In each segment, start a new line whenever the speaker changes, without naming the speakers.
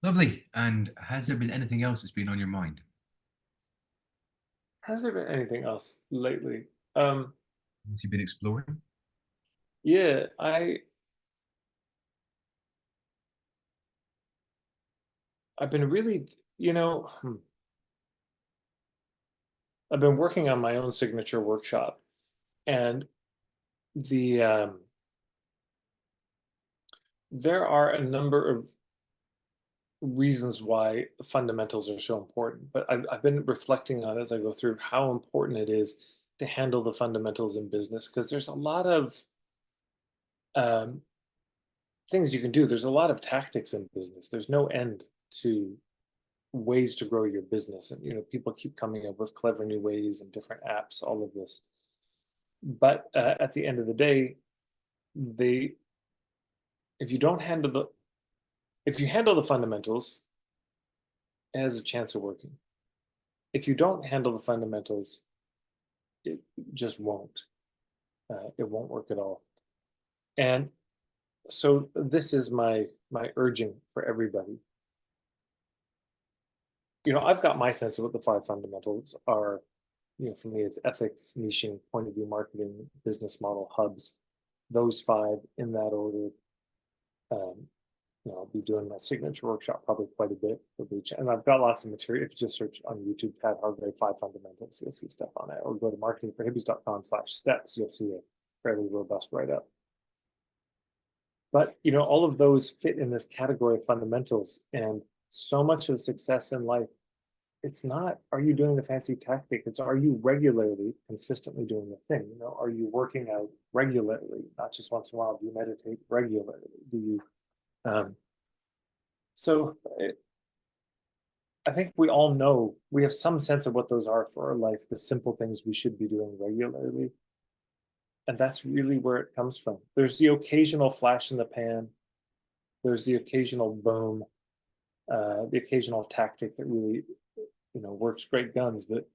Lovely. And has there been anything else that's been on your mind?
Has there been anything else lately? Um,
Since you've been exploring?
yeah, I've been really, you know, I've been working on my own signature workshop, and the there are a number of reasons why fundamentals are so important. But I've been reflecting on as I go through how important it is to handle the fundamentals in business because there's a lot of um, things you can do. There's a lot of tactics in business. There's no end to ways to grow your business, and people keep coming up with clever new ways and different apps, all of this. But at the end of the day, they if you don't handle the if you handle the fundamentals, it has a chance of working. If you don't handle the fundamentals, it just won't. It won't work at all. And so this is my urging for everybody. I've got my sense of what the five fundamentals are. For me, it's ethics, niching, point of view marketing, business model, hubs. Those five in that order. Um, I'll be doing my signature workshop probably quite a bit for each, and I've got lots of material. If you just search on YouTube, Pat Hargrave, five fundamentals, you'll see stuff on it. Or go to marketingforhippies.com/steps. You'll see a fairly robust write up. But all of those fit in this category of fundamentals, and so much of success in life, it's not are you doing the fancy tactic, it's are you regularly consistently doing the thing. Are you working out regularly, not just once in a while? Do you meditate regularly? Do you um, so I think we all know, we have some sense of what those are for our life, the simple things we should be doing regularly. And that's really where it comes from. There's the occasional flash in the pan, there's the occasional boom, the occasional tactic that really works great guns. But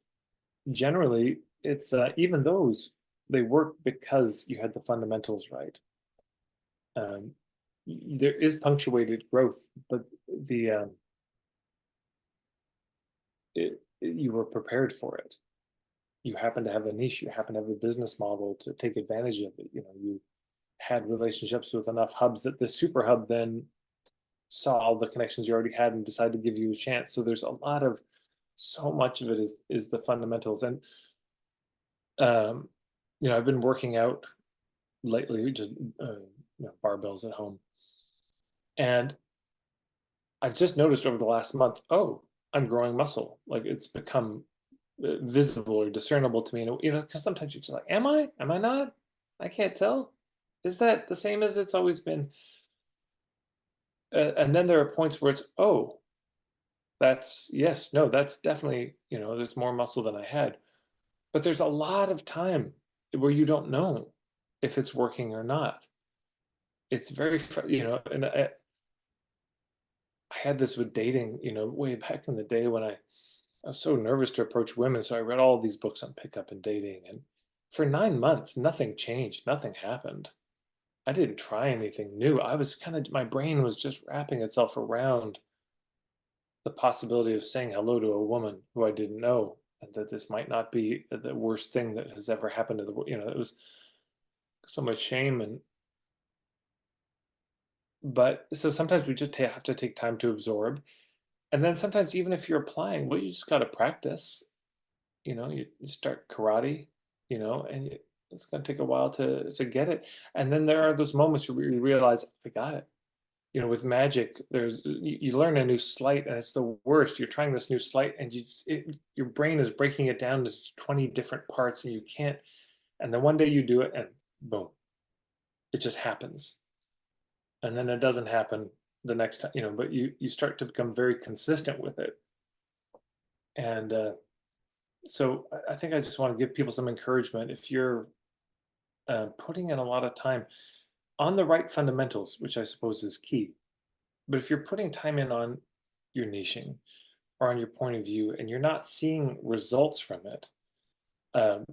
generally, it's even those, they work because you had the fundamentals right. Um, there is punctuated growth, but you were prepared for it. You happen to have a niche. You happen to have a business model to take advantage of it. You had relationships with enough hubs that the super hub then saw all the connections you already had and decided to give you a chance. So there's a lot of so much of it is the fundamentals. And um, I've been working out lately, just barbells at home, and I've just noticed over the last month, oh, I'm growing muscle. Like it's become visible or discernible to me. And because sometimes you're just like, am I? Am I not? I can't tell. Is that the same as it's always been? And then there are points where it's, oh, that's yes, no, that's definitely, there's more muscle than I had. But there's a lot of time where you don't know if it's working or not. It's very, and I had this with dating, way back in the day when I was so nervous to approach women. So I read all these books on pickup and dating. And for 9 months, nothing changed, nothing happened. I didn't try anything new. I was my brain was just wrapping itself around the possibility of saying hello to a woman who I didn't know, and that this might not be the worst thing that has ever happened to the world. It was so much shame. But so sometimes we just have to take time to absorb. And then sometimes, even if you're applying, well, you just got to practice. You start karate, and it's going to take a while to get it. And then there are those moments where you realize, I got it. With magic, you learn a new sleight, and it's the worst. You're trying this new sleight, and your brain is breaking it down to 20 different parts, and you can't. And then one day you do it, and boom, it just happens. And then it doesn't happen the next time, but you start to become very consistent with it. And so I think I just want to give people some encouragement. If you're putting in a lot of time on the right fundamentals, which I suppose is key, but if you're putting time in on your niching or on your point of view and you're not seeing results from it, um,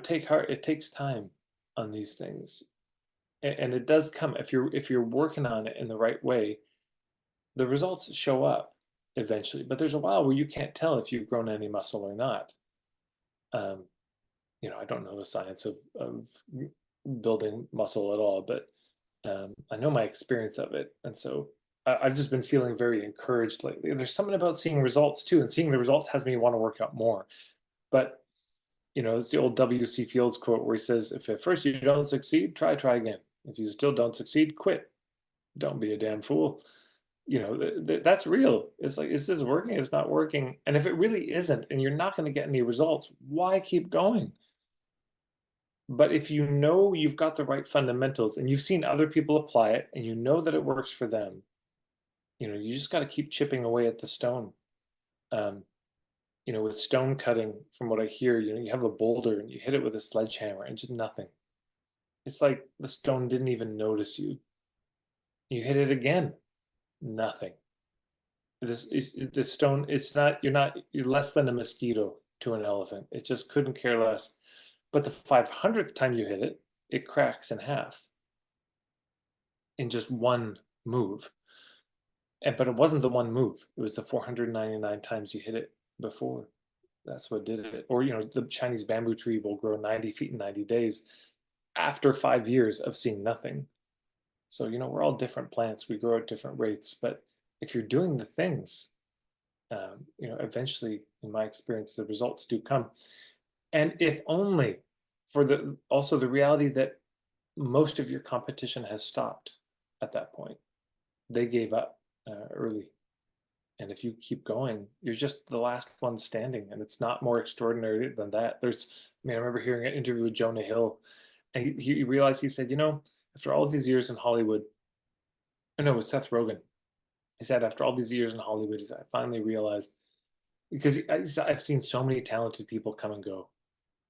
take heart. It takes time on these things, and it does come if you're working on it in the right way. the results show up eventually, but there's a while where you can't tell if you've grown any muscle or not. Um, I don't know the science of building muscle at all, but I know my experience of it, and so I've just been feeling very encouraged lately. And there's something about seeing results too, and seeing the results has me want to work out more. But it's the old W.C. Fields quote where he says, "If at first you don't succeed, try again. If you still don't succeed, quit. Don't be a damn fool." That's real. It's like, is this working? It's not working. And if it really isn't, and you're not going to get any results, why keep going? But if you know you've got the right fundamentals and you've seen other people apply it and you know that it works for them, you just got to keep chipping away at the stone. Um, with stone cutting, from what I hear, you have a boulder and you hit it with a sledgehammer and just nothing. It's like the stone didn't even notice you. You hit it again, nothing. This stone, you're less than a mosquito to an elephant. It just couldn't care less. But the 500th time you hit it, it cracks in half in just one move. But it wasn't the one move. It was the 499 times you hit it before. That's what did it. Or, the Chinese bamboo tree will grow 90 feet in 90 days after 5 years of seeing nothing. So, we're all different plants. We grow at different rates. But if you're doing the things, eventually, in my experience, the results do come. And if only for the reality that most of your competition has stopped at that point. They gave up early. And if you keep going, you're just the last one standing. And it's not more extraordinary than that. I remember hearing an interview with Jonah Hill, and he realized, he said, after all of these years in Hollywood, no, it was Seth Rogen. He said, after all these years in Hollywood, he said, I finally realized, because I've seen so many talented people come and go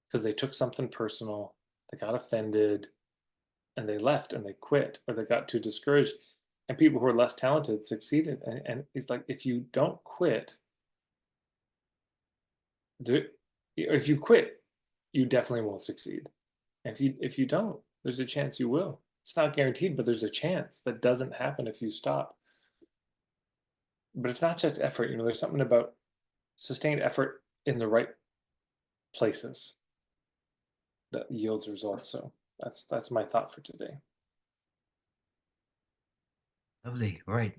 because they took something personal, they got offended, and they left and they quit, or they got too discouraged. And people who are less talented succeeded. And it's like, if you don't quit, if you quit, you definitely won't succeed. And if you don't, there's a chance you will. It's not guaranteed, but there's a chance that doesn't happen if you stop. But it's not just effort. There's something about sustained effort in the right places that yields results. So that's my thought for today.
Lovely. Right.